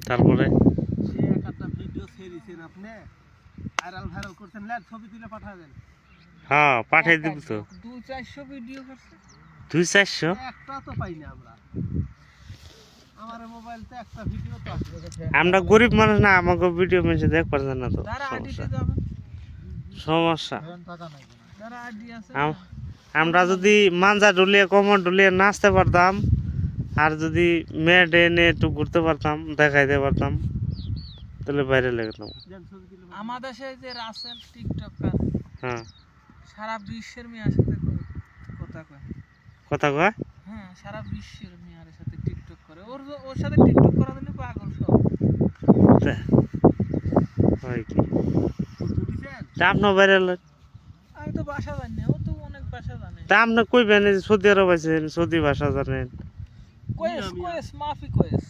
তারপরে সে একটা ভিডিও ছেড়েছেন আপনি ভাইরাল করছেন ছবি তুলে পাঠাবেন। হ্যাঁ পাঠিয়ে দিব তো 200-400 ভিডিও করছে 200-400 একটা তো পাই না আমরা, আমার মোবাইলতে একটা ভিডিও তো আছে। আমরা গরিব মানুষ না, আমাকে ভিডিও মেসে দেখ পারছেন না তো যারা আইডিতে সমস্যা যাবে সমস্যা যারা আইডি আছে আমরা যদি মাঞ্জা ডুলিয়ে কোমর ডুলিয়ে নাচতে পারতাম আর যদি মেয়ে এনে একটু ঘুরতে পারতাম দেখাইতে পারতাম তাহলে বাইরে লাগতাম। আমাদের দেশে যে রাসেল টিকটকার হ্যাঁ সারা বিশ্বের মেয়ের সাথে কথা কয়। কথা কয় হ্যাঁ সারা বিশ্বের মেয়ের সাথে টিকটক করে, ওর সাথে টিকটক করার জন্য পাগল সব। হয় কি তা আপনার বাইরে আমি তো ভাষা জানি না, ও তো অনেক ভাষা জানে। তা আপনি কইবেন সৌদি আরব আছেন, সৌদি ভাষা জানেন। কোয়েস মাফি কোয়েস।